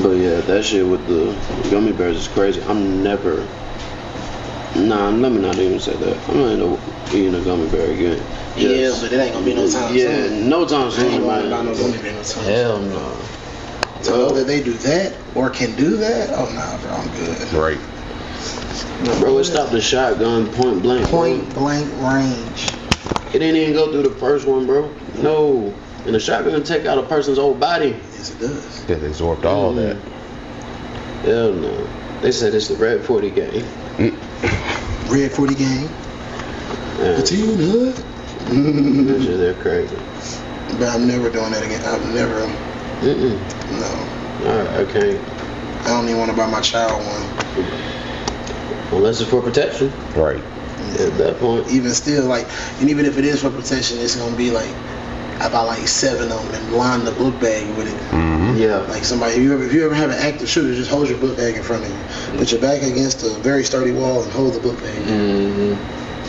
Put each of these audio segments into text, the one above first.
But yeah, that shit with the gummy bears is crazy. I'm never. Nah, let me not even say that. I'm not into eating a gummy bear again. Yeah, but it ain't gonna be no time soon. Yeah, no time I ain't soon, gonna man. buy no gummy bear no time soon. Hell no. To know that they do that or can do that, oh nah, bro, I'm good. Right. Bro, it stopped the shotgun point blank. Point blank range. It didn't even go through the first one, bro. No. And the shotgun take out a person's whole body. Yes, it does. Yeah, they absorbed all that. Hell no. They said it's the Red 40 game. Red 40 gang. Yeah. The team hood. That shit, they're crazy. But I'm never doing that again. I'm never. No. Alright, I can't. I don't even want to buy my child one. Unless it's for protection. Right. At that point. Even still, like, and even if it is for protection, it's gonna be like I buy like 7 of them and line the book bag with it. Yeah. Like somebody, if you ever have an active shooter, just hold your book bag in front of you. Put your back against a very sturdy wall and hold the book bag.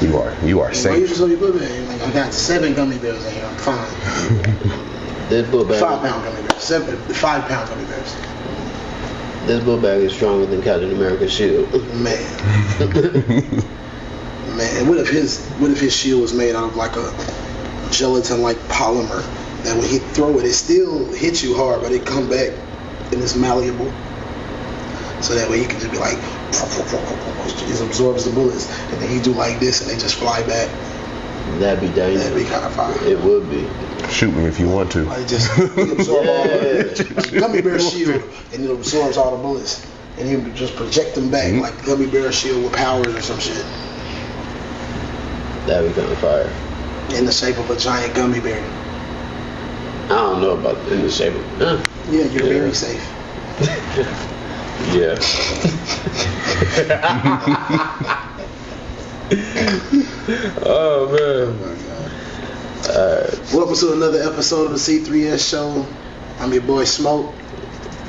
You are Why you safe. just hold your book bag? Like, I got 7 gummy bears in here. I'm fine. This book bag. 5 pound gummy bears. 5 pound gummy bears. This book bag is stronger than Captain America's shield. Man. Man, what if his shield was made out of like a gelatin like polymer that when he throw it still hits you hard, but it come back and it's malleable. So that way he can just be like, it absorbs the bullets, and then he do like this and they just fly back. That'd be dangerous. That'd be kind of fire. It would be. Shoot me if you want to. Like just absorb all the gummy bear shield, and it absorbs all the bullets, and he just project them back like gummy bear shield with powers or some shit. That'd be kind of fire. In the shape of a giant gummy bear. I don't know about in the shape of. Yeah, you're very safe. Yeah. Oh man. Welcome to another episode of the C3S show. I'm your boy Smoke.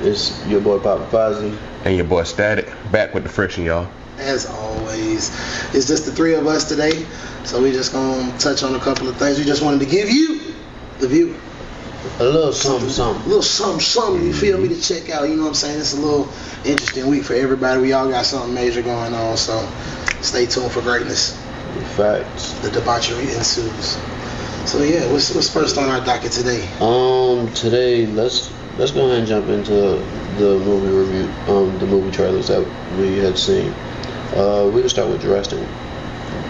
It's your boy Papa Fozzie. And your boy Static. Back with the friction, y'all. As always, it's just the 3 of us today, so we just gonna touch on a couple of things. We just wanted to give you, the viewer, A little something. a little something, you feel me, to check out. You know what I'm saying? It's a little interesting week for everybody. We all got something major going on, so stay tuned for greatness. Facts. The debauchery ensues. So yeah, what's first on our docket today? Today let's go ahead and jump into the movie review, the movie trailers that we had seen. We can start with Jurassic.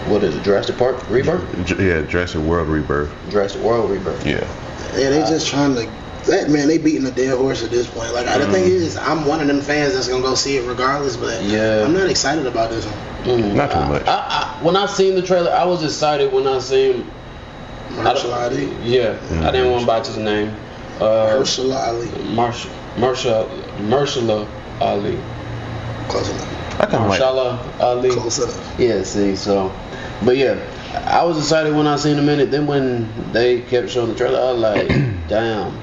What is it? Jurassic Park Rebirth? Yeah, Jurassic World Rebirth. Jurassic World Rebirth. Yeah. Yeah, they just trying to. That man, they beating a dead horse at this point. Like the thing is, I'm one of them fans that's gonna go see it regardless, but Yeah. I'm not excited about this one. Not too much. When I seen the trailer, I was excited when I seen Marshall Ali. Yeah, I didn't want to botch his name. Marshall Ali. Marshala Ali. Close enough. I kind of like. Marshala Ali. Close enough. Yeah, see, so, but yeah, I was excited when I seen him in it. Then when they kept showing the trailer, I was like, damn.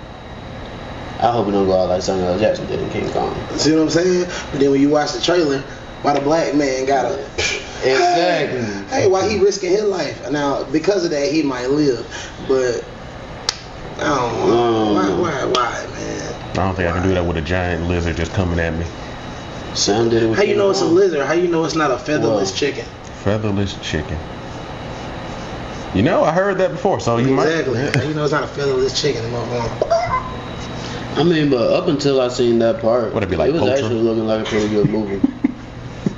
I hope we don't go out like Samuel L. Jackson did in King Kong. See what I'm saying? But then when you watch the trailer, why the black man got a Exactly. Hey, why he risking his life? Now because of that he might live, but I don't know. Why, man? I don't think I can do that with a giant lizard just coming at me. Sam did it with How you King know it's a Kong. lizard? How you know it's not a featherless chicken? Featherless chicken. You know, I heard that before, so you Exactly. might. How you know it's not a featherless chicken? I mean, but up until I seen that part, Would it be like was Ultra? actually looking like a pretty good movie.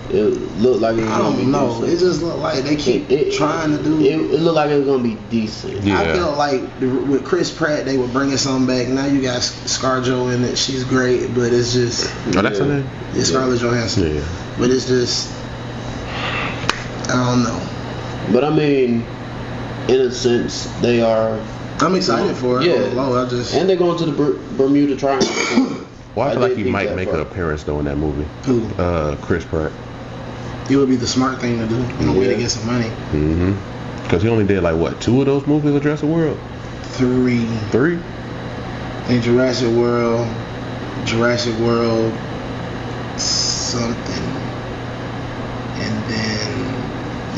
It looked like it was I gonna be don't know. decent. It just looked like they keep trying to do. It looked like it was gonna be decent. Yeah. I felt like with Chris Pratt they were bringing something back. Now you got ScarJo in it. She's great, but it's just Oh, that's her name? it's Scarlett Johansson. Yeah. But it's just I don't know. But I mean, in a sense, they are. I'm excited for it. Yeah. I just And they're going to the Bermuda Triangle. Well, I feel like did he think might that make part. an appearance though in that movie. who Chris Pratt. it would be the smart thing to do in a way to Yeah. get some money. Because he only did like what, 2 of those movies of Jurassic World? 3 3? in Jurassic World something, and then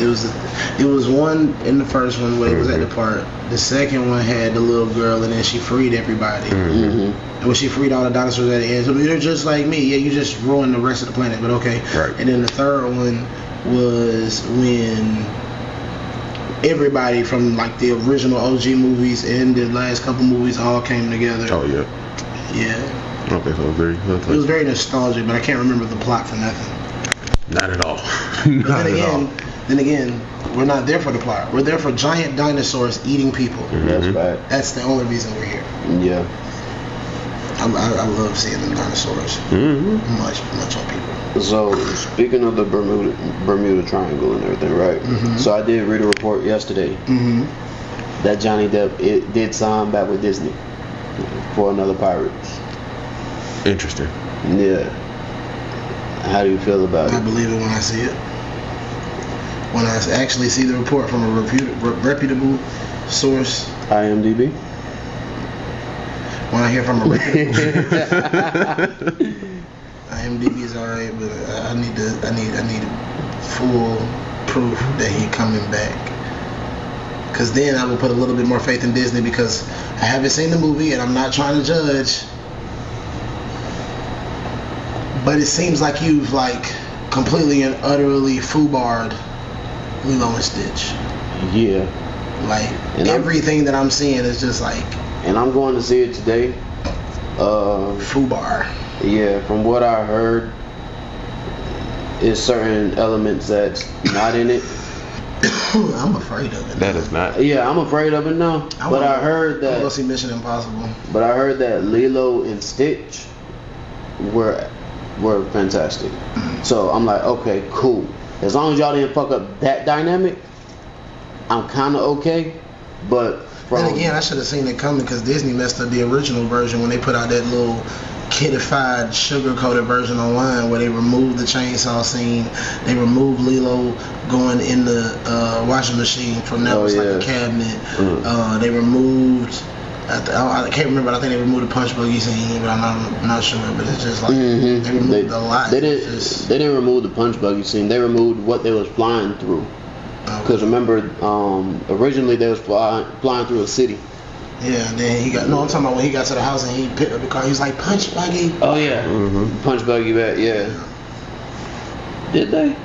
it was one in the first one where it was at the park. The second one had the little girl and then she freed everybody. when she freed all the dinosaurs at the end. So they're just like me. Yeah, you just ruined the rest of the planet, but okay. Right. And then the third one was when everybody from like the original OG movies and the last couple movies all came together. Oh yeah. Yeah. Okay, so It was very nostalgic, but I can't remember the plot for nothing. Not at all. But then again, we're not there for the plot. We're there for giant dinosaurs eating people. That's right. That's the only reason we're here. Yeah. I love seeing them dinosaurs. Much on people. So speaking of the Bermuda Triangle and everything, right? So I did read a report yesterday that Johnny Depp did sign back with Disney for another Pirates. Interesting. Yeah. How do you feel about I it? believe it when I see it. When I actually see the report from a reputable source. IMDb. When I hear from a reputable IMDb is alright, but I need full proof that he coming back. Cause then I will put a little bit more faith in Disney because I haven't seen the movie and I'm not trying to judge. But it seems like you've like completely and utterly foobarred Lilo and Stitch. Yeah. Like And everything that I'm seeing is just like And I'm going to see it today. foobar. Yeah, from what I heard, is certain elements that's not in it. I'm afraid of it. That is not. Yeah, I'm afraid of it now. But I heard I'm gonna that. see Mission Impossible. But I heard that Lilo and Stitch were fantastic. So I'm like, okay, cool. As long as y'all didn't fuck up that dynamic, I'm kind of okay. But Then again, I should have seen it coming because Disney messed up the original version when they put out that little kiddified, sugar-coated version online where they removed the chainsaw scene. They removed Lilo going in the washing machine from that was like a cabinet. They removed. I can't remember. I think they removed the punch buggy scene, but I'm not sure. But it's just like they removed a lot. They didn't remove the punch buggy scene. They removed what they was flying through. Because remember, originally they was flying through a city. Yeah, and then he got. No, I'm talking about when he got to the house and he picked up the car. He was like, punch buggy. Oh yeah, punch buggy back. Yeah. Did they?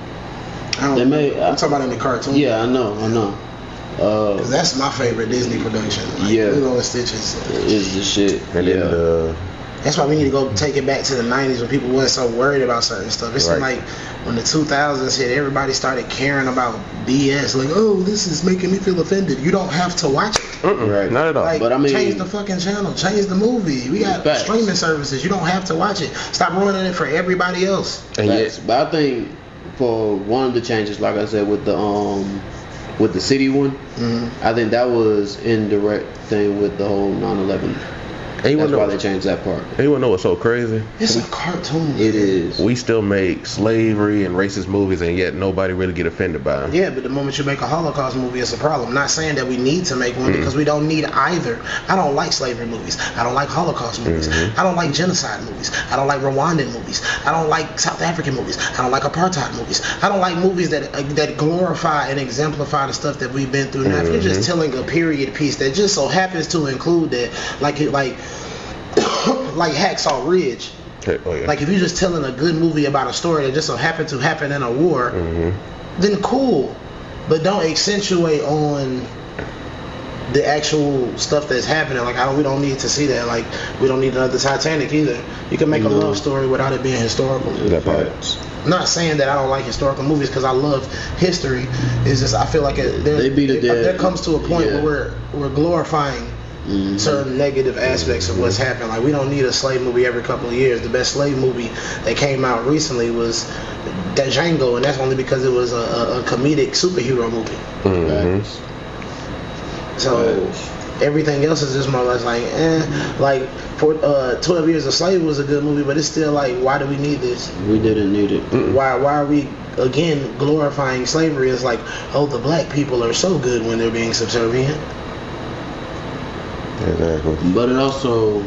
They made. I'm talking about in the cartoon. Yeah, I know. Cause that's my favorite Disney production. Like, yeah. Lilo and Stitch is the shit. And then that's why we need to go take it back to the 90s when people weren't so worried about certain stuff. It seemed like when the 2000s hit, everybody started caring about BS. Like, oh, this is making me feel offended. You don't have to watch it. Right. Not at all. Like, but I mean, change the fucking channel. Change the movie. We got streaming services. You don't have to watch it. Stop ruining it for everybody else. And yes, but I think for one of the changes, like I said, with the city one, I think that was indirect thing with the whole 9/11. That's why they changed that part. And you wanna know what's so crazy? It's a cartoon. It is. We still make slavery and racist movies, and yet nobody really get offended by them. Yeah, but the moment you make a Holocaust movie, it's a problem. I'm not saying that we need to make one because we don't need either. I don't like slavery movies. I don't like Holocaust movies. I don't like genocide movies. I don't like Rwandan movies. I don't like South African movies. I don't like apartheid movies. I don't like movies that glorify and exemplify the stuff that we've been through. Now, if you're just telling a period piece that just so happens to include that, like Hacksaw Ridge. Like if you're just telling a good movie about a story that just so happened to happen in a war, then cool. But don't accentuate on the actual stuff that's happening. Like we don't need to see that. Like we don't need another Titanic either. You can make a love story without it being historical. I'm not saying that I don't like historical movies because I love history. It's just I feel like there comes to a point where we're glorifying certain negative aspects of what's happened. Like we don't need a slave movie every couple of years. The best slave movie that came out recently was that Django, and that's only because it was a comedic superhero movie. So everything else is just more or less like like for 12 Years a Slave was a good movie, but it's still like, why do we need this? We didn't need it. Why are we again glorifying slavery? It's like, oh, the black people are so good when they're being subservient. Exactly. But it also,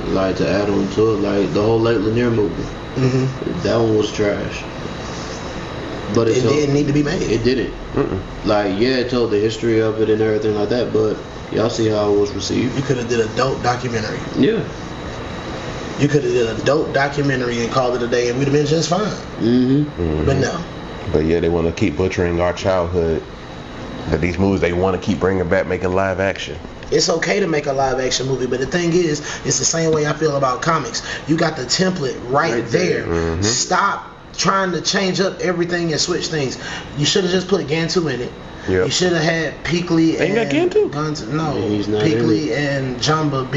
like, to add on to it, like the whole Lake Lanier movie, that one was trash. But it didn't need to be made. It didn't. Like, yeah, it told the history of it and everything like that, but y'all see how it was received. You could have did a dope documentary. Yeah. You could have did a dope documentary and called it a day, and we'd have been just fine. Mm-hmm. But no. But yeah, they want to keep butchering our childhood. That these movies they want to keep bringing back, making live action. It's okay to make a live action movie, but the thing is, it's the same way I feel about comics. You got the template right there. Mm-hmm. Stop trying to change up everything and switch things. You should have just put Gantu in it. Yep. You should have had Peakley Ain't got Gantu? Guns. No, Yeah, he's not Peakley and Jumba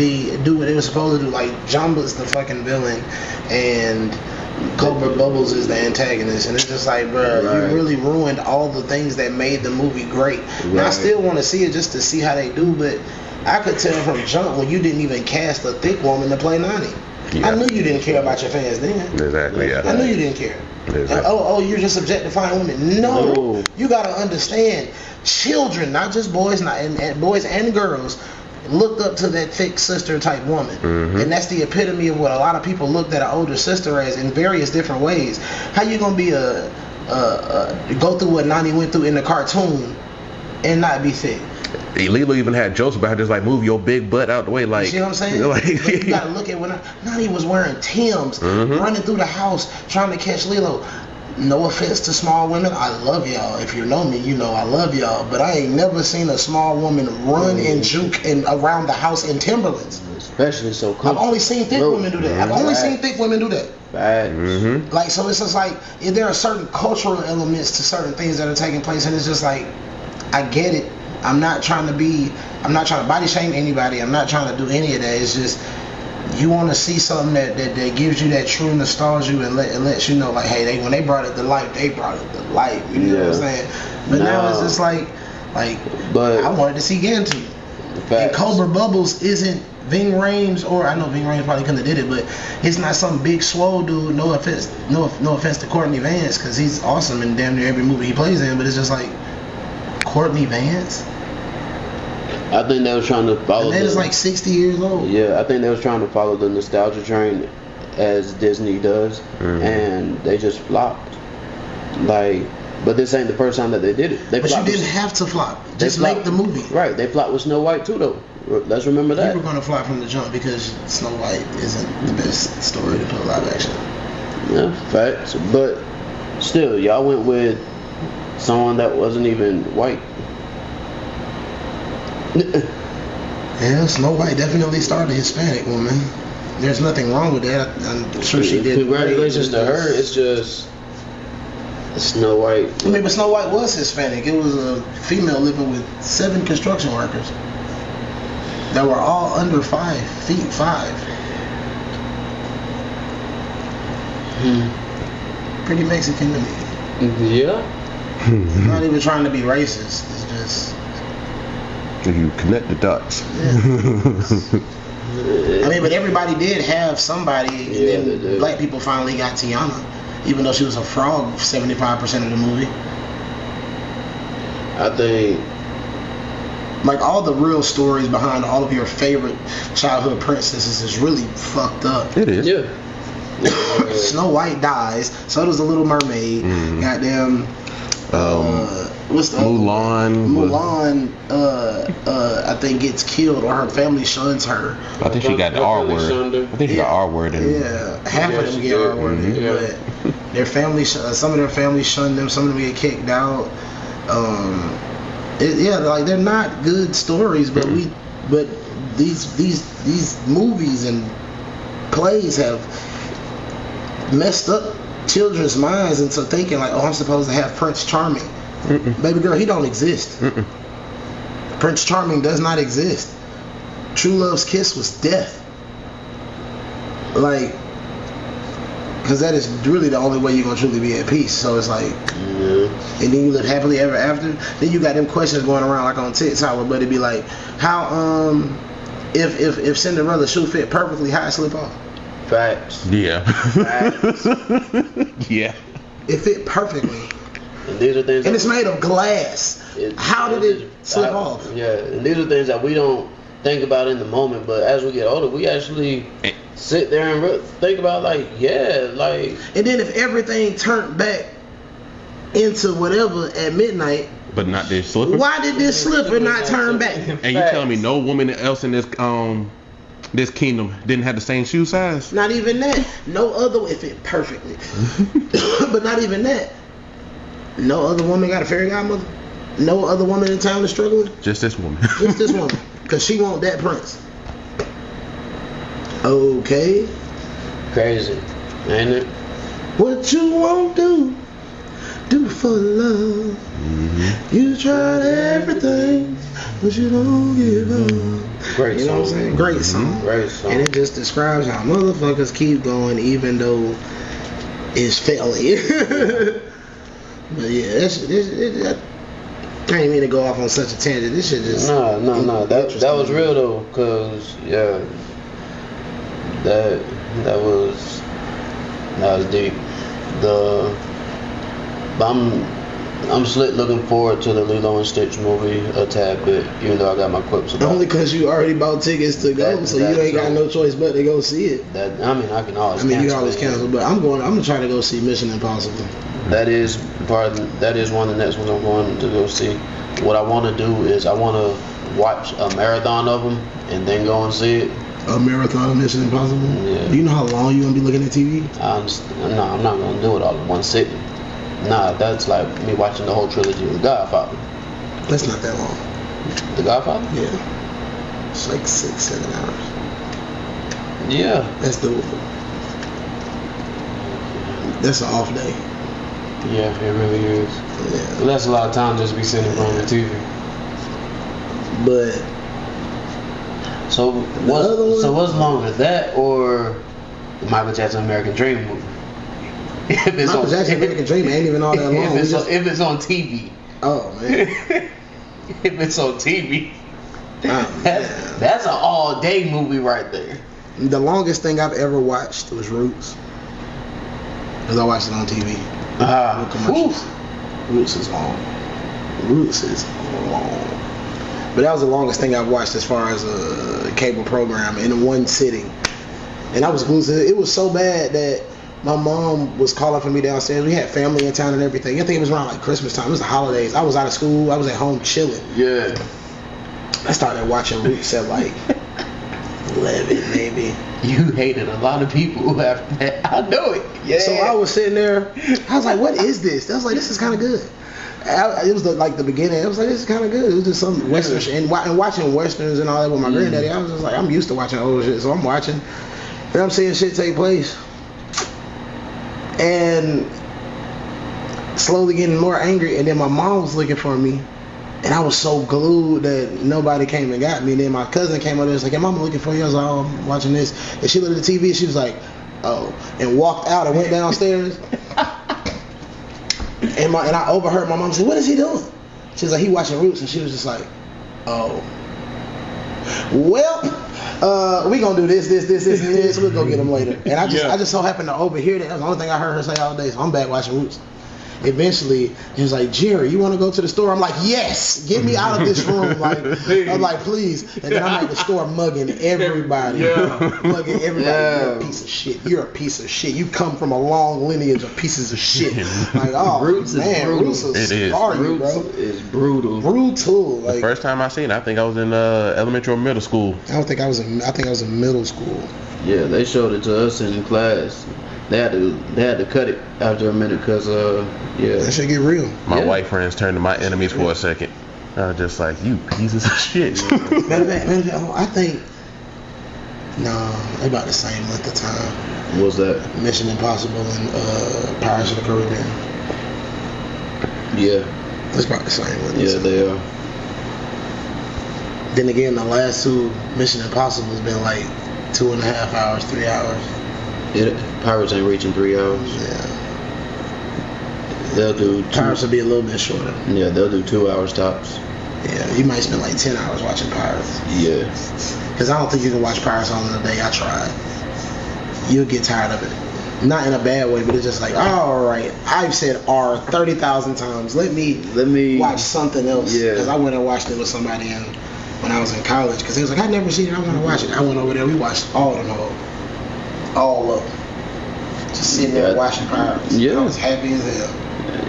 do what they were supposed to do. Like Jumba's the fucking villain, and Cobra Bubbles is the antagonist, and it's just like, bro, Right. you really ruined all the things that made the movie great. And I Right. still want to see it just to see how they do, but I could tell from jump when you didn't even cast a thick woman to play Nani. Yeah. I knew you didn't care about your fans then. Exactly. Yeah. I knew you didn't care. Exactly. Oh, you're just objectifying women. No, No. you gotta understand. Children, not just boys, and boys and girls, looked up to that thick sister type woman, and that's the epitome of what a lot of people looked at an older sister as in various different ways. How you gonna be go through what Nani went through in the cartoon and not be thick? Lilo even had jokes about her, just like move your big butt out the way, like. You see what I'm saying? Like, You gotta look at when Nani was wearing Timbs, running through the house trying to catch Lilo. No offense to small women, I love y'all. If you know me, you know I love y'all. But I ain't never seen a small woman run and juke and around the house in Timberlands. Especially so close. I've only seen thick women do that. I've only seen thick women do that. Facts. Like, so it's just like, there are certain cultural elements to certain things that are taking place, and it's just like, I get it. I'm not trying to body shame anybody. I'm not trying to do any of that. It's just, you want to see something that gives you that true nostalgia and lets you know, like, hey, when they brought it to life, they brought it to life. You know what I'm saying? But now it's just like but I wanted to see Gantu. And facts. Cobra Bubbles isn't Ving Rhames, or I know Ving Rhames probably couldn't have did it, but it's not some big swole dude. No offense to Courtney Vance, because he's awesome in damn near every movie he plays in. But it's just like, Courtney Vance. I think they was trying to follow. And is like 60 years old. Yeah, I think they was trying to follow the nostalgia train, as Disney does, and they just flopped. Like, but this ain't the first time that they did it. But you didn't have to flop. Just make the movie. Right, they flopped with Snow White too, though. Let's remember that. You were going to flop from the jump because Snow White isn't the best story to put live action. Yeah, facts. But still, y'all went with someone that wasn't even white. Yeah, Snow White definitely started a Hispanic woman. There's nothing wrong with that. I'm sure she did. Congratulations to her. It's just Snow White. I mean, but Snow White was Hispanic. It was a female living with 7 construction workers that were all under 5 feet 5. Pretty Mexican to me. Yeah. I'm not even trying to be racist. It's just, you connect the dots. I mean, but everybody did have somebody, Yeah, and they then did. black people finally got Tiana, even though she was a frog 75% of the movie. I think Like, all the real stories behind all of your favorite childhood princesses is really fucked up. It is. yeah. Snow White dies, so does the Little Mermaid. Goddamn. What's the Mulan. Mulan, I think gets killed, or her family shuns her. I think she got the R word. I think she got R word in it. Yeah, half of them get R worded, but their family, some of their family shun them, some of them get kicked out. Like, they're not good stories, but these movies and plays have messed up children's minds into thinking like, oh, I'm supposed to have Prince Charming. Baby girl, he don't exist. Prince Charming does not exist. True Love's kiss was death. Like, because that is really the only way you're gonna truly be at peace. So it's like, and then you live happily ever after. Then you got them questions going around like on TikTok where buddy be like, how if Cinderella shoe fit perfectly, how it slip off? Facts. Yeah. Facts. Yeah. It fit perfectly. And these are things. And it's made of glass. How did it slip off? Yeah, and these are things that we don't think about in the moment, but as we get older, we actually sit there and think about, like, yeah, like. And then if everything turned back into whatever at midnight, But not this slipper. why did this slipper not turn back? And you telling me no woman else in this this kingdom didn't have the same shoe size? Not even that. No other. It fit perfectly. But not even that. No other woman got a fairy godmother. No other woman in town is struggling. Just this woman. Just this woman, cause she want that prince. Okay. Crazy, ain't it? What you won't do for love. Mm-hmm. You tried everything, but you don't give up. Great You know what I'm song. saying? Great song. Great song. And it just describes how motherfuckers keep going even though it's failing. But yeah, I didn't mean to go off on such a tangent. This shit just No. That was real though, cause yeah, that was deep. But I'm slit looking forward to the Lilo and Stitch movie a tad bit, even though I got my quips about only it. because you already bought tickets to go, so you ain't got no choice but to go see it. I can always. You cancel always it. cancel, but I'm gonna try to go see Mission Impossible. That is one of the next ones I'm going to go see. What I want to do is I want to watch a marathon of them and then go and see it. A marathon of Mission Impossible? Yeah. Do you know how long you gonna be looking at TV? No, I'm not going to do it all in one sitting. Nah, that's like me watching the whole trilogy of The Godfather. That's not that long. The Godfather? Yeah. It's like 6-7 hours. Yeah. That's doable. That's an off day. Yeah, it really is. Yeah. But that's a lot of time just to be sitting in front of the TV. But So what's longer, that or the Michael Jackson American Dream movie? Michael Jackson American Dream ain't even all that long. If it's on TV. Oh man. If it's on TV. Oh, That's an all day movie right there. The longest thing I've ever watched was Roots. Because I watched it on TV. No commercials. Roots is long. Roots is long. But that was the longest thing I've watched as far as a cable program in one sitting. And I was glued to it. It was so bad that my mom was calling for me downstairs. We had family in town and everything. I think it was around like Christmas time. It was the holidays. I was out of school. I was at home chilling. Yeah. I started watching Roots at like 11 maybe. You hated a lot of people after that. I know it. Yeah. So I was sitting there. I was like, what is this? I was like, this is kind of good. It was like the beginning. I was like, this is kind of good. It was just some western shit. And watching westerns and all that with my granddaddy, I was just like, I'm used to watching old shit. So I'm watching. And I'm seeing shit take place. And slowly getting more angry. And then my mom was looking for me. And I was so glued that nobody came and got me. And then my cousin came over there and was like, hey, mama looking for you. I was like, oh, I'm watching this. And she looked at the TV and she was like, oh. And walked out and went downstairs. And I overheard my mom say, what is he doing? She was like, he watching Roots. And she was just like, oh. Well, we gonna do this, and this. We'll go get him later. And I just so happened to overhear that. That was the only thing I heard her say all day. So I'm back watching Roots. Eventually, he was like, Jerry, you want to go to the store? I'm like, yes, get me out of this room. Like, I'm like, please. And then I'm at the store mugging everybody. Mugging everybody. You're a piece of shit. You're a piece of shit. You come from a long lineage of pieces of shit. Like, oh, Roots man, is brutal. Roots is scar you, bro. Roots is brutal. Brutal. Like, The first time I seen it, I think I was in elementary or middle school. I think I was in middle school. Yeah, they showed it to us in class. They had to cut it after a minute because That shit get real. My white friends turned to my enemies for a second. I was just like, you pieces of shit. Matter of fact, I think they about the same length of time. What's that? Mission Impossible and Pirates of the Caribbean. Yeah. It's about the same length. Yeah, they are. Then again, the last two Mission Impossible has been like 2.5 hours, 3 hours. Pirates ain't reaching 3 hours. Yeah. They'll do Pirates will be a little bit shorter. Yeah, they'll do 2 hours tops. Yeah, you might spend like 10 hours watching Pirates. Yeah. Because I don't think you can watch Pirates all in a day. I tried. You'll get tired of it. Not in a bad way, but it's just like, all right, I've said R 30,000 times. Let me watch something else. Yeah. Because I went and watched it with somebody when I was in college. Because he was like, I've never seen it. I want to watch it. I went over there. We watched all of them. All of them. Just sitting there watching Pirates. Yeah. I was happy as hell.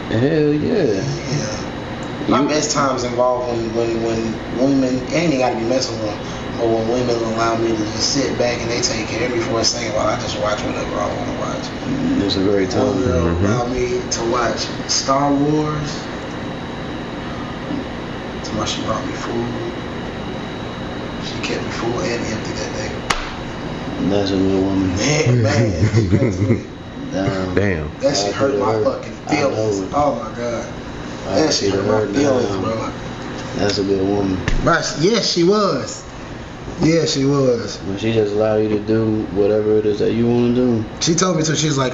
Hell yeah. Yeah. My best times involve when women, it ain't got to be messing with them, but when women allow me to just sit back and they take care of me for a second while I just watch whatever I want to watch. It's a great time. One girl allowed me to watch Star Wars. Tomorrow she brought me food. She kept me full and empty that day. That's a good woman. Man. Damn. That shit hurt my fucking feelings. Oh my god. That shit hurt my feelings, bro. That's a good woman. Right? Yes, she was. Yeah, she was. When she just allowed you to do whatever it is that you want to do. She told me to. She's like,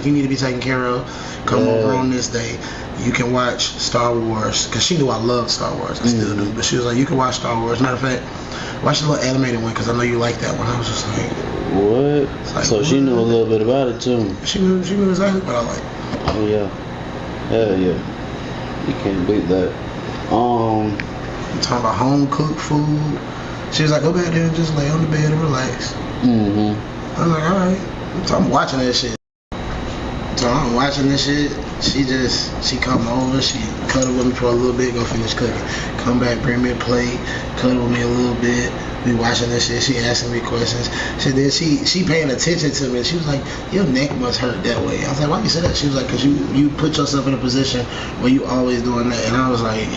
you need to be taken care of. Come over on this day. You can watch Star Wars, because she knew I loved Star Wars. I still do. But she was like, you can watch Star Wars. Matter of fact, watch the little animated one, because I know you like that one. I was just like, what? Like, so she knew a little bit about it too. She knew exactly what I like. Oh yeah. Hell yeah. You can't beat that. I'm talking about home cooked food. She was like, go back there and just lay on the bed and relax. I was like, alright. So I'm watching that shit. So I'm watching this shit. She come over, she cuddle with me for a little bit, go finish cooking. Come back, bring me a plate, cuddle with me a little bit. We watching this shit. She asking me questions. She paying attention to me. She was like, your neck must hurt that way. I was like, why you say that? She was like, because you put yourself in a position where you always doing that. And I was like,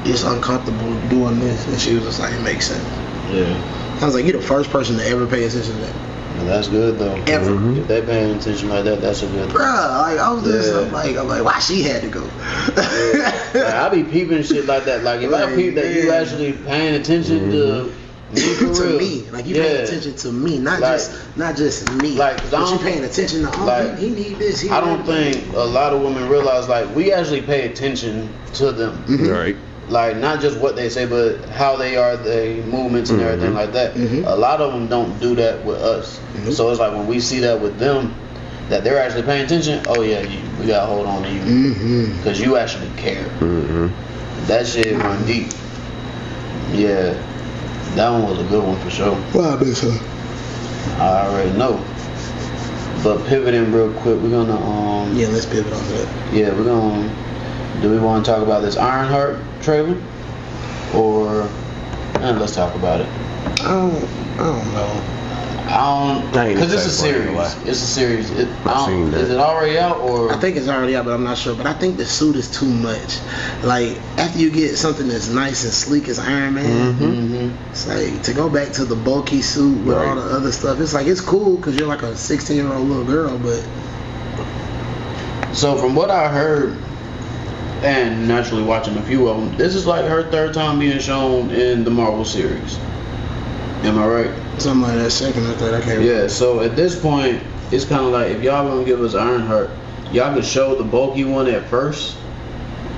it's uncomfortable doing this. And she was just like, it makes sense. Yeah. I was like, you're the first person to ever pay attention to that. Well, that's good though. Ever. If they paying attention like that, that's a good thing. Bruh, like I was just I'm like, why she had to go? Like, I be peeping shit like that. Like if I peep that you actually paying attention to me for to real. me, like you paying attention to me, not just me. Like, 'cause but you paying attention to he need this. I don't think a lot of women realize like we actually pay attention to them. Right. Like not just what they say, but how they are, their movements and everything like that. A lot of them don't do that with us. So it's like when we see that with them, that they're actually paying attention. Oh yeah, we gotta hold on to you because you actually care. That shit run deep. Yeah, that one was a good one for sure. Well, I bet so. I already know. But pivoting real quick, we're gonna yeah, let's pivot on that. Yeah, we're gonna. Do we want to talk about this Ironheart trailer, or let's talk about it? I don't know. Because it's a series. It's a series. Is it already out or? I think it's already out, but I'm not sure. But I think the suit is too much. Like after you get something that's nice and sleek as Iron Man, it's like to go back to the bulky suit with all the other stuff. It's like it's cool because you're like a 16-year-old little girl, but. So from what I heard, and naturally watching a few of them, this is like her third time being shown in the Marvel series. Am I right? Something like that, second or third, I can't remember. Yeah, so at this point, it's kind of like if y'all gonna give us Ironheart, y'all could show the bulky one at first,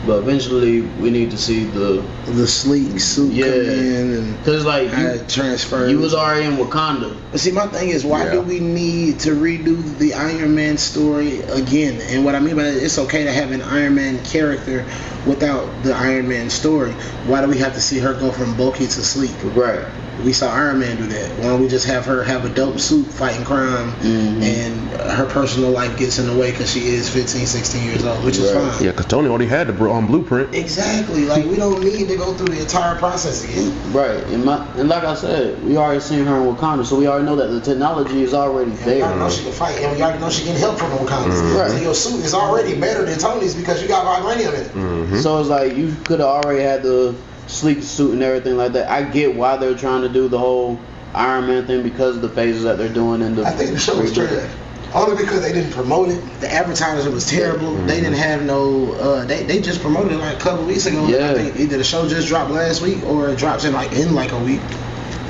but eventually we need to see the sleek suit come in and because like transfer. You was already in Wakanda. But see, my thing is, why do we need to redo the Iron Man story again? And what I mean by that, it's okay to have an Iron Man character without the Iron Man story. Why do we have to see her go from bulky to sleek? Right. We saw Iron Man do that. Why don't we just have her have a dope suit fighting crime and her personal life gets in the way because she is 15, 16 years old, which is fine. Yeah, because Tony already had the blueprint. Exactly. Like, we don't need to go through the entire process again. Right. And like I said, we already seen her in Wakanda, so we already know that the technology is already there. We already know she can fight, and we already know she can help from the Wakandans. Right. So your suit is already better than Tony's because you got vibranium in it. So it's like you could have already had the sleek suit and everything like that. I get why they're trying to do the whole Iron Man thing because of the phases that they're doing in the. I think the show was trash. Only because they didn't promote it. The advertising was terrible. They didn't have no. They just promoted it like a couple weeks ago. Yeah. I think either the show just dropped last week or it drops in like a week.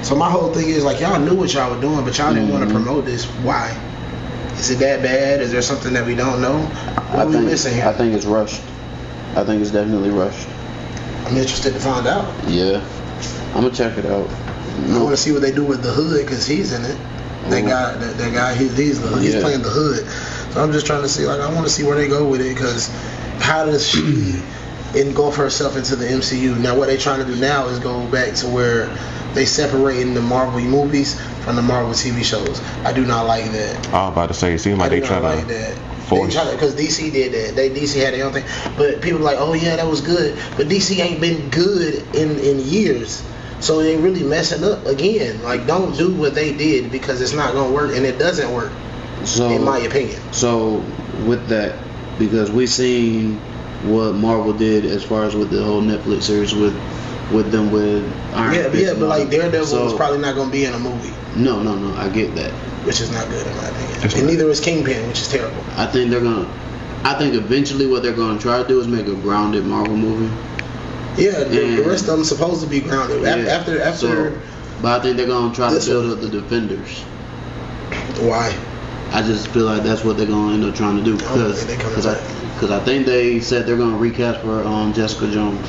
So my whole thing is like y'all knew what y'all were doing, but y'all didn't want to promote this. Why? Is it that bad? Is there something that we don't know? What are we missing here? I think it's rushed. I think it's definitely rushed. I'm interested to find out. Yeah, I'm gonna check it out. I want to see what they do with the Hood because he's in it. That guy, he's playing the Hood. So I'm just trying to see, like, I want to see where they go with it because how does she engulf herself into the MCU. Now what they're trying to do now is go back to where they separating the Marvel movies from the Marvel TV shows. I do not like that. I was about to say, it seems like they try like to that. force. Because DC did that. DC had their own thing. But people are like, oh yeah, that was good. But DC ain't been good in years. So they really messing up again. Like, don't do what they did because it's not gonna work, and it doesn't work. So, in my opinion. So with that, because we seen what Marvel did as far as with the whole Netflix series with Iron Fist. But like Daredevil was probably not gonna be in a movie. No, I get that. Which is not good in my opinion. And neither is Kingpin, which is terrible. I think eventually what they're gonna try to do is make a grounded Marvel movie. Yeah, the rest of them supposed to be grounded. Yeah, After. But I think they're gonna try to build up the Defenders. Why? I just feel like that's what they're gonna end up trying to do because I think they said they're gonna recast for Jessica Jones.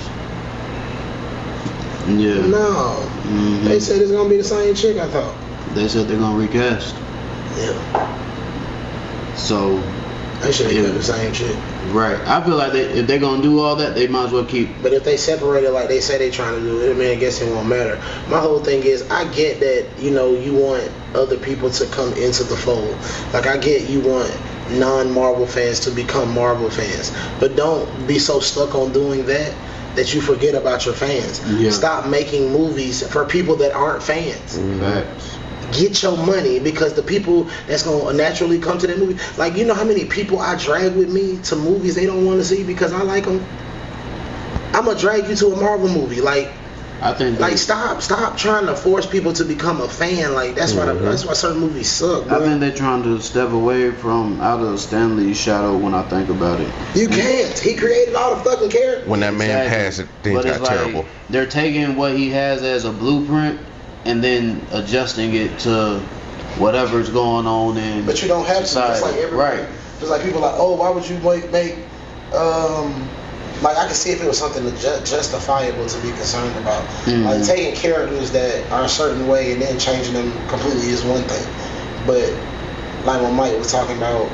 Yeah. No. Mm-hmm. They said it's gonna be the same chick. I thought. They said they're gonna recast. Yeah. So. They should have done the same chick. Right. I feel like if they're gonna do all that, they might as well keep. But if they separate it like they say they trying to do it, I mean, I guess it won't matter. My whole thing is, I get that you want other people to come into the fold. Like I get you want non-Marvel fans to become Marvel fans, but don't be so stuck on doing that you forget about your fans. Yeah. Stop making movies for people that aren't fans. Facts. Get your money, because the people that's gonna naturally come to that movie, like how many people I drag with me to movies they don't want to see because I like them. I'm gonna drag you to a Marvel movie, like. I think stop trying to force people to become a fan. Like that's why certain movies suck, bro. I think they're trying to step away from out of Stan Lee's shadow when I think about it. You can't. He created all the fucking characters. When that man passed, things got terrible. They're taking what he has as a blueprint and then adjusting it to whatever's going on in. But you don't have to. It's like everybody. Right. It's like people are like, oh, why would you make like I can see if it was something justifiable to be concerned about. Mm-hmm. Like taking characters that are a certain way and then changing them completely is one thing. But like when Mike was talking about,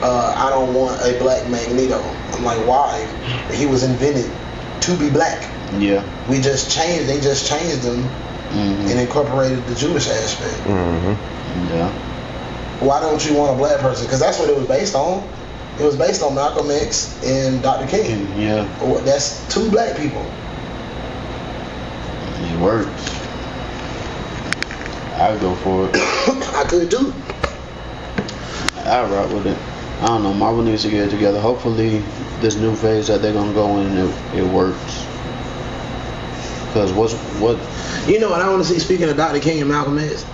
I don't want a black Magneto. I'm like, why? He was invented to be black. Yeah. They just changed him and incorporated the Jewish aspect. Mm-hmm. Yeah. Why don't you want a black person? Because that's what it was based on. It was based on Malcolm X and Dr. King. Yeah. That's two black people. It works. I'd go for it. I could too. I'd rock with it. I don't know. Marvel needs to get it together. Hopefully, this new phase that they're gonna go in, it works. Because what? You know what I want to see? Speaking of Dr. King and Malcolm X,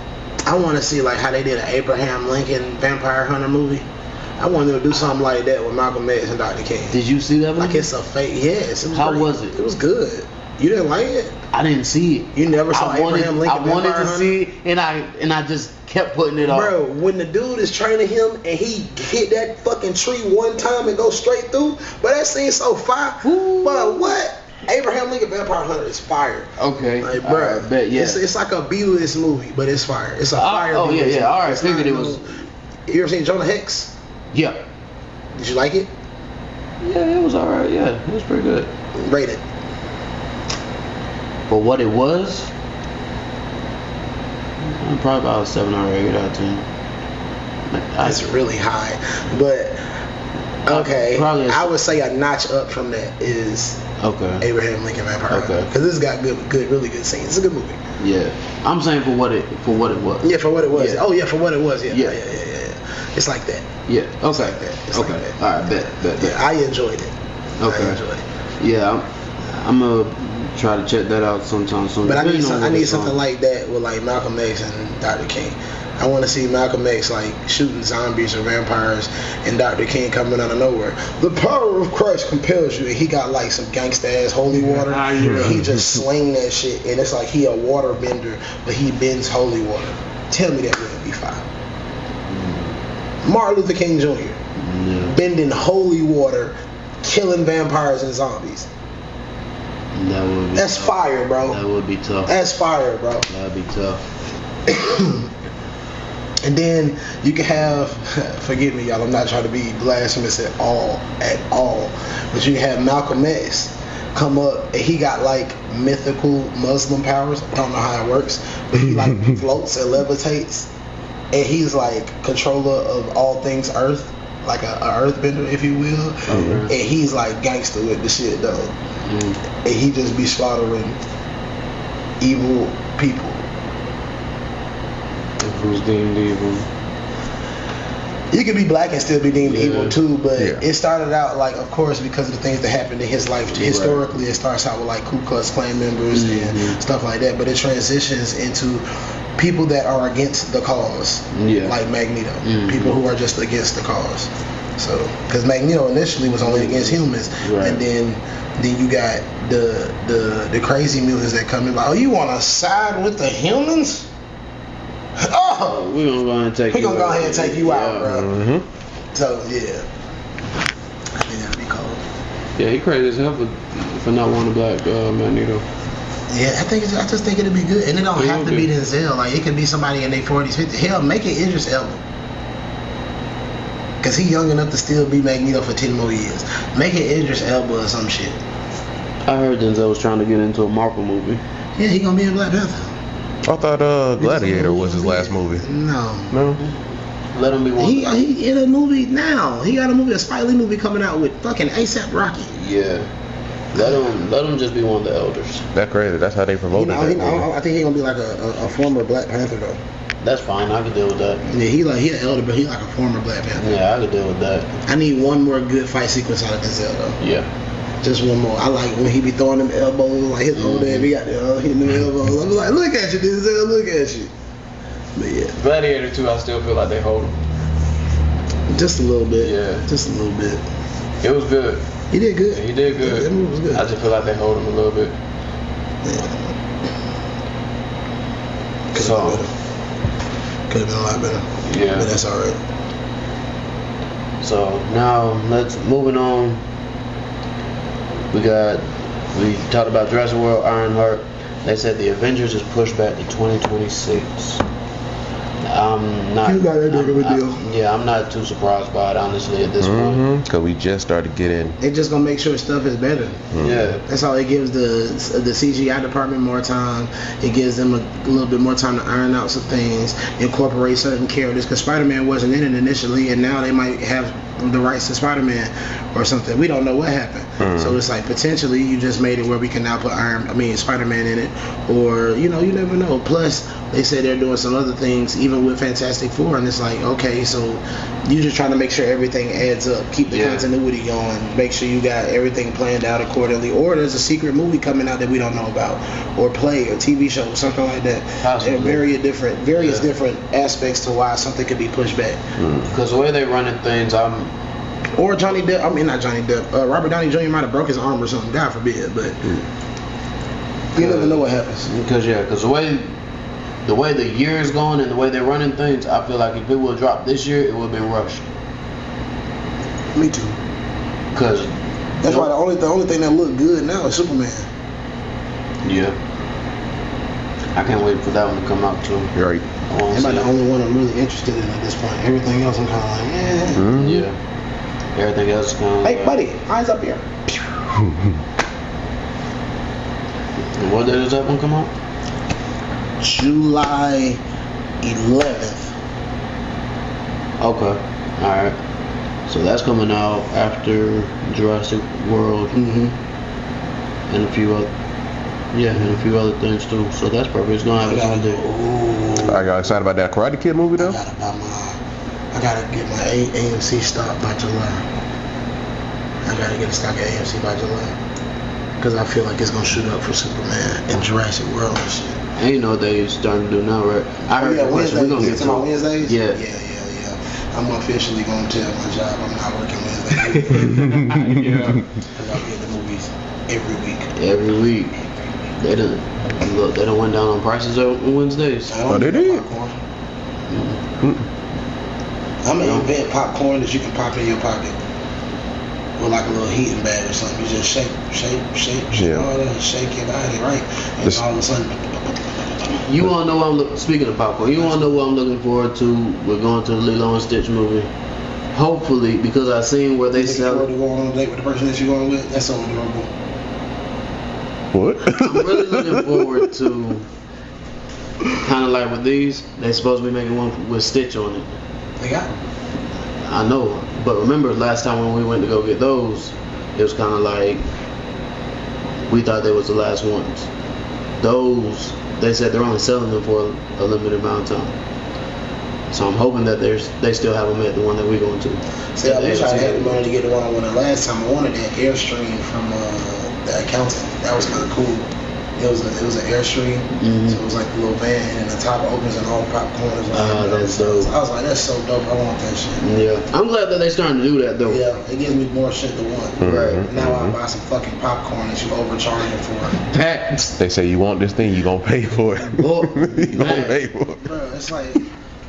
I want to see like how they did an Abraham Lincoln Vampire Hunter movie. I wanted them to do something like that with Malcolm X and Dr. King. Did you see that movie? Like it's a fake. Yes. It was How great. was it? It was good. You didn't like it? I didn't see it. You never saw Abraham Lincoln I wanted Vampire to Hunter? see it, and I just kept putting it off. Bro, when the dude is training him and he hit that fucking tree one time and go straight through, but that scene's so fire. But what? Abraham Lincoln Vampire Hunter is fire. Okay. Like, bro, I bet, yeah. It's like a B-list movie, but it's fire. It's a fire Oh, B-list yeah. All right. It's Figured not it was. You ever seen Jonah Hex? Yeah. Did you like it? Yeah, it was all right. Yeah, it was pretty good. Rate it. For what it was, probably about a 7 or 8 out of 10. That's really high, but okay. I would say a notch up from that is Abraham Lincoln Vampire Hunter, because this has got really good scenes. It's a good movie. Yeah, I'm saying for what it was. Yeah, for what it was. Yeah. Oh yeah, for what it was. Yeah. Yeah. It's like that. Yeah. Okay. It's like that. It's okay. like that. All right. Bet. Yeah, I enjoyed it. Okay. I enjoyed it. Yeah, I'm gonna try to check that out sometime soon. But I need something like that with like Malcolm X and Dr. King. I want to see Malcolm X like shooting zombies or vampires, and Dr. King coming out of nowhere. The power of Christ compels you, and he got like some gangsta ass holy water. And he just sling that shit, and it's like he a water bender, but he bends holy water. Tell me that wouldn't be fire. Martin Luther King Jr. bending holy water, killing vampires and zombies. That's fire, bro. That would be tough. That's fire, bro. That'd be tough. And then you can have, forgive me, y'all, I'm not trying to be blasphemous at all, but you can have Malcolm X come up and he got like mythical Muslim powers. I don't know how it works, but he like floats and levitates, and he's like controller of all things Earth, like a earthbender, if you will. And he's like gangster with the shit though, and he just be slaughtering evil people. Who's deemed evil? You could be black and still be deemed evil too, but Yeah. it started out like, of course, because of the things that happened in his life. Historically, it starts out with like Ku Klux Klan members and stuff like that, but it transitions into people that are against the cause, like Magneto. People who are just against the cause. So, because Magneto initially was only against humans, and then you got the crazy mutants that come in like, oh, you want to side with the humans? Oh, We're gonna go ahead and take we're you gonna go out. ahead and take you out, bro. Mm-hmm. So yeah, I think that'd be cool. Yeah, he crazy as hell for not wanting black Magneto. Yeah, I just think it'd be good, and it don't have to be Denzel. Like it could be somebody in their 40s, 50s. Hell, make it Idris Elba, cause he young enough to still be Magneto for 10 more years. Make it Idris Elba or some shit. I heard Denzel was trying to get into a Marvel movie. Yeah, he gonna be in Black Panther. I thought Gladiator was his last movie. No. Let him be one. He in a movie now. He got a Spike Lee movie coming out with fucking ASAP Rocky. Yeah. Let him just be one of the elders. That's crazy. That's how they promoted that movie. I think he gonna be like a former Black Panther though. That's fine. I can deal with that. Yeah, he an elder, but he like a former Black Panther. Yeah, I can deal with that. I need one more good fight sequence out of Denzel though. Yeah. Just one more. I like when he be throwing them elbows, like his old dad, he got hitting them elbows. I'm like, look at you, Denzel, look at you. But yeah. Gladiator 2, I still feel like they hold him. Just a little bit. Yeah. Just a little bit. It was good. He did good. Yeah, he did good. That movie was good. I just feel like they hold him a little bit. Could have been a lot better. Yeah. But that's alright. So now moving on. We talked about Jurassic World, Ironheart. They said the Avengers is pushed back to 2026. I'm not. You got that big of a deal. I'm not too surprised by it, honestly, at this point. Because we just started getting. They just gonna make sure stuff is better. Yeah. That's all. It gives the CGI department more time. It gives them a little bit more time to iron out some things, incorporate certain characters. Because Spider-Man wasn't in it initially, and now they might have the rights to Spider-Man or something. We don't know what happened. So it's like potentially you just made it where we can now put Spider-Man in it, or you never know. Plus they say they're doing some other things even with Fantastic Four, and it's like, okay, so you just trying to make sure everything adds up, keep the continuity going, make sure you got everything planned out accordingly, or there's a secret movie coming out that we don't know about, or play or TV show or something like that. Possibly. There are various different aspects to why something could be pushed back. Because the way they're running things, or Johnny Depp, not Johnny Depp, Robert Downey Jr. might have broke his arm or something, God forbid, but you never know what happens. Because the way the year is going and the way they're running things, I feel like if it would drop this year, it would have been rushed. Me too. Because that's why the only thing that look good now is Superman. Yeah. I can't wait for that one to come out too. Right. That's like the only one I'm really interested in at this point. Everything else I'm kind of like, Yeah. Everything else is kind of. Hey, buddy, eyes up here. And what day does that one come out? July 11th. Okay. Alright. So that's coming out after Jurassic World and a few other things too. So that's perfect. It's gonna have its own day. I got excited about that Karate Kid movie though. I gotta get my AMC stock by July. I gotta get a stock at AMC by July. Because I feel like it's gonna shoot up for Superman and Jurassic World and shit. And you know what they starting to do now, right? I heard Wednesdays. we're gonna get to Wednesdays? Yeah. I'm officially gonna tell my job I'm not working Wednesdays. Because I'll be at the movies every week. Every week. They done went down on prices on Wednesdays. Oh, they did? I'm gonna invent popcorn that you can pop in your pocket. With like a little heating bag or something. You just shake all that, shake your body, right? And all of a sudden. You wanna know what speaking of popcorn, you wanna know what I'm looking forward to? We're going to the Lilo and Stitch movie. Hopefully, because I seen where they sell it. You go on a date with the person that you're going with, that's so adorable. What? I'm really looking forward to kind of like with these. They supposed to be making one with Stitch on it. They got I know, but remember last time when we went to go get those, it was kind of like we thought they was the last ones. Those, they said they're only selling them for a limited amount of time. So I'm hoping that they still have them at the one that we're going to. See, I wish I had the money to get the one I wanted last time. I wanted that Airstream from the accountant. That was kind of cool. It was an Airstream, so it was like a little van, and the top opens and all the popcorn is like. That's dope. I was like, that's so dope. I want that shit. Yeah, I'm glad that they starting to do that though. Yeah, it gives me more shit to want. Right. Now I buy some fucking popcorn that you overcharging for. Packs. They say you want this thing, you gonna pay for it. Boy, You gonna man. pay for it. Bro, it's like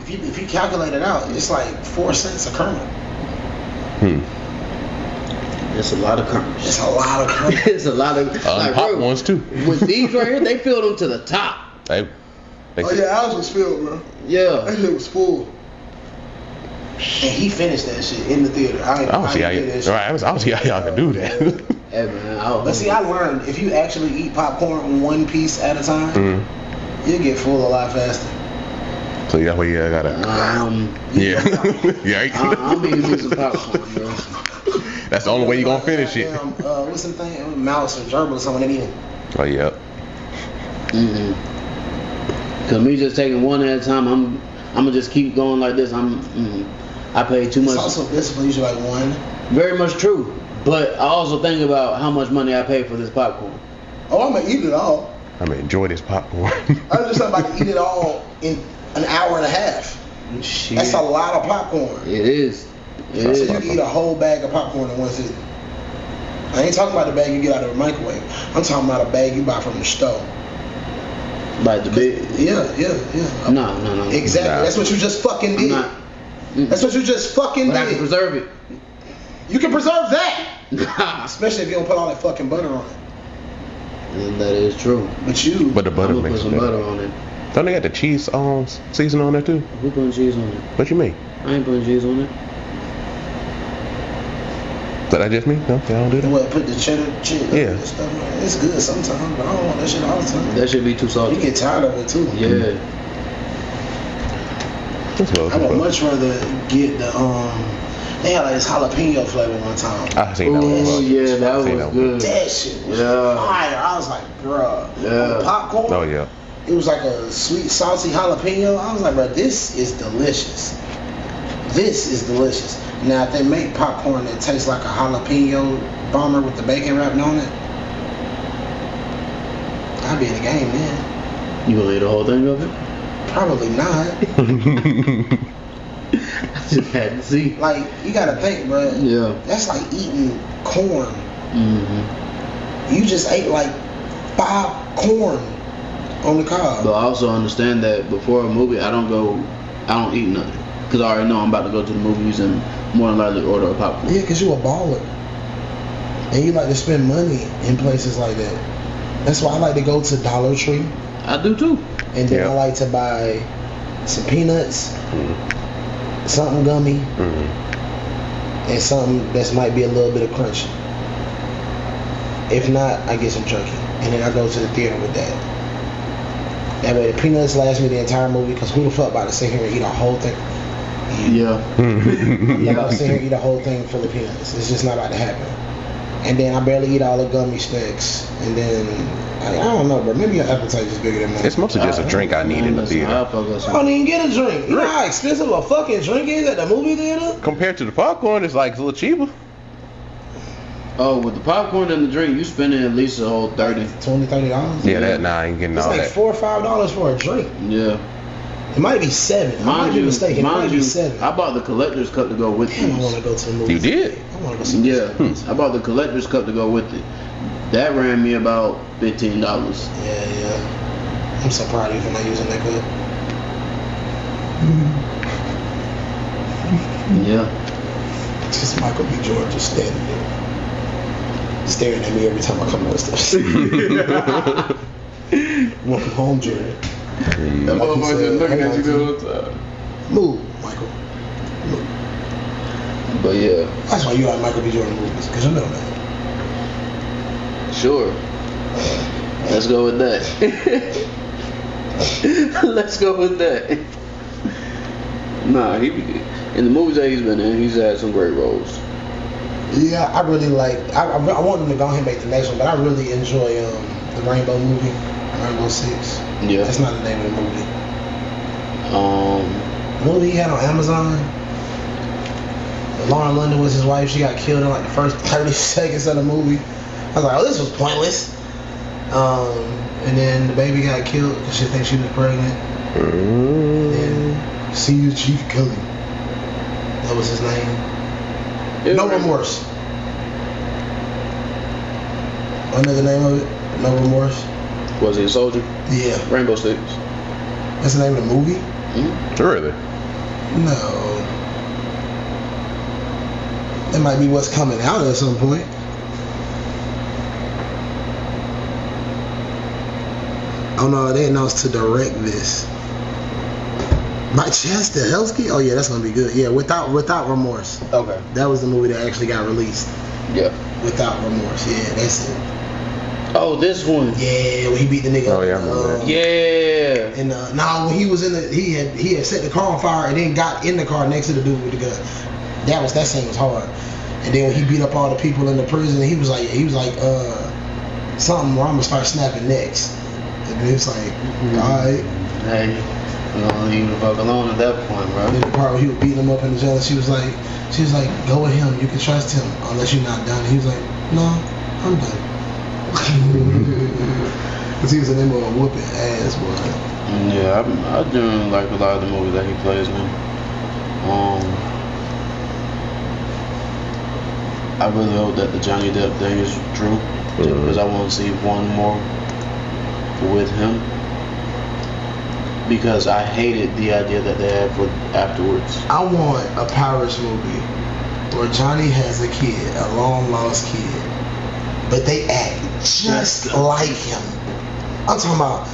if you calculate it out, it's like 4 cents a kernel. It's a lot of kernels. It's a lot of kernels. It's a lot of like, Pop bro, ones too. With these right here, they filled them to the top. They Oh yeah, ours was filled, bro. Yeah. That shit was full. And he finished that shit in the theater. I don't see how you. Right, I don't see how y'all can do that. Hey man, But see, I learned if you actually eat popcorn one piece at a time, you get full a lot faster. So that's why you gotta. Yeah. Yeah. I'm eating me some popcorn, bro. That's the only way you gonna finish it. What's some thing? Mouse or gerbil or something. They eat it. Oh yeah. Cause me just taking one at a time, I'm gonna just keep going like this. I pay too much. It's also discipline. Usually like one. Very much true. But I also think about how much money I pay for this popcorn. Oh, I'm gonna eat it all. I'm gonna enjoy this popcorn. I was just about to eat it all in an hour and a half. Shit. That's a lot of popcorn. It is. It So is. you can eat a whole bag of popcorn in one sitting. I ain't talking about the bag you get out of the microwave. I'm talking about a bag you buy from the store. Like the big. Yeah. No. Exactly. Nah. That's what you just fucking did. That's what you just fucking But I can did. preserve it. You can preserve that. Nah. Especially if you don't put all that fucking butter on it. And that is true. But you. But the butter I'm gonna put makes some it butter better. on it. Don't they got the cheese season on there too? Who putting cheese on it? What you mean? I ain't putting cheese on it. That I just mean? No, they don't do that. What, put the cheddar cheese Yeah. and stuff on it. It's good sometimes, but I don't want that shit all the time. That should be too salty. You get tired of it too. Yeah. That's what I would much rather get the they had like this jalapeno flavor one time. I seen that one. Oh Well. yeah, that Seen was that one. good. That shit was Yeah. fire. I was like, bruh. Yeah. The popcorn. Oh yeah. It was like a sweet, salty jalapeno. I was like, bruh, this is delicious. This is delicious. Now, if they make popcorn that tastes like a jalapeno bomber with the bacon wrapped on it, I'd be in the game then. You gonna eat the whole thing of it? Probably not. I just had to see. Like, you gotta think, bruh. Yeah. That's like eating corn. You just ate like 5 corn on the cob. But I also understand that before a movie, I don't eat nothing. Because I already know I'm about to go to the movies and more than likely order a popcorn. Yeah, because you a baller. And you like to spend money in places like that. That's why I like to go to Dollar Tree. I do too. And then I like to buy some peanuts, something gummy, and something that might be a little bit of crunchy. If not, I get some turkey. And then I go to the theater with that. That way the peanuts last me the entire movie, because who the fuck about to sit here and eat a whole thing? Yeah. I'm not about to sit here and eat a whole thing full of peanuts. It's just not about to happen. And then I barely eat all the gummy snacks. And then, I don't know, bro. Maybe your appetite is bigger than mine. It's mostly just a drink I need in the theater. I don't even get a drink. You know how expensive a fucking drink is at the movie theater? Compared to the popcorn, it's like a little cheaper. Oh, with the popcorn and the drink, you spending at least a whole $30. $20-$30? Yeah, I ain't getting It's all like that. $4 or $5 for a drink. Yeah. It might be $7. I might be mistaken. It might be $7. I bought the collector's cup to go with Damn, I want these. to go to the movie. You did? I want to go see Yeah. this. I bought the collector's cup to go with it. That ran me about $15. Yeah. I'm so proud of you for not using that cup. Yeah. Just Michael B. Jordan just standing there, staring at me every time I come down the steps. Welcome home, Jordan. That motherfucker just looking at you the whole time. Move, Michael. Move. But yeah. That's why you like Michael B. Jordan movies, because you know that. Sure. Let's go with that. Let's go with that. Nah, he in the movies that he's been in, he's had some great roles. Yeah, I really like. I want them to go ahead and make the next one, but I really enjoy the Rainbow movie, Rainbow Six. Yeah. That's not the name of the movie. The movie he had on Amazon. Lauren London was his wife. She got killed in like the first 30 seconds of the movie. I was like, oh, this was pointless. And then the baby got killed because she thinks she was pregnant. And then Senior Chief Kelly. That was his name. No Remorse. Another name of it? No Remorse. Was he a soldier? Yeah. Rainbow Six. That's the name of the movie? Mm-hmm. Really? No. That might be what's coming out at some point. Oh no, they announced to direct this. By Chad Stahelski? Oh yeah, that's gonna be good. Yeah, without remorse. Okay. That was the movie that actually got released. Yeah. Without remorse. Yeah, that's it. Oh, this one. Yeah, when he beat the nigga. Oh, yeah, I remember that. Yeah. And when he was in he had set the car on fire and then got in the car next to the dude with the gun. That scene was hard. And then when he beat up all the people in the prison, he was like something where I'm gonna start snapping necks. And he was like, alright. Hey, we're gonna leave the fuck alone at that point, bro. And then the part where he was beating him up in the jail, she was like, go with him, you can trust him unless you're not done. He was like, no, I'm done. Cause he was in them whooping ass, boy. Yeah, I generally like a lot of the movies that he plays in. I really hope that the Johnny Depp thing is true, because I want to see one more with him. Because I hated the idea that they had for afterwards. I want a Pirates movie where Johnny has a kid, a long lost kid, but they act just like him. I'm talking about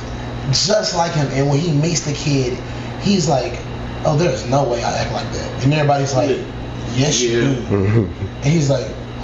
just like him, and when he meets the kid, he's like, oh, there's no way I act like that. And everybody's like, yes, you do. And he's like,